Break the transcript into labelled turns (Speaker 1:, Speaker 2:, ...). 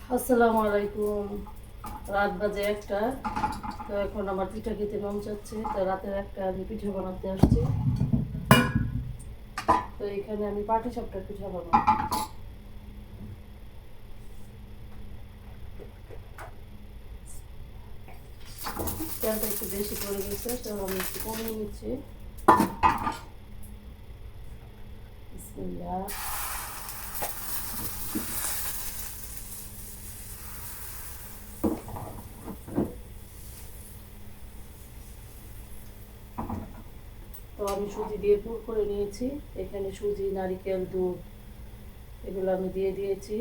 Speaker 1: আসসালামু আলাইকুম। রাত বাজে ১টা। তো এখন আমার পিঠা খেতে মন চাচ্ছে। তো রাতের একটা আমি পিঠা বানাতে আসছি। তো এখানে আমি পাটিসাপটার পিঠা বানাবো। তেলটা একটু বেশি পড়ে গেছে, তো আমি একটু কমিয়ে নিচ্ছি। বিসমিল্লাহ। তো আমি সুজি দিয়ে পুর করে নিয়েছি। এখানে সুজি, নারিকেল, দুধ এগুলো আমি দিয়ে দিয়েছি।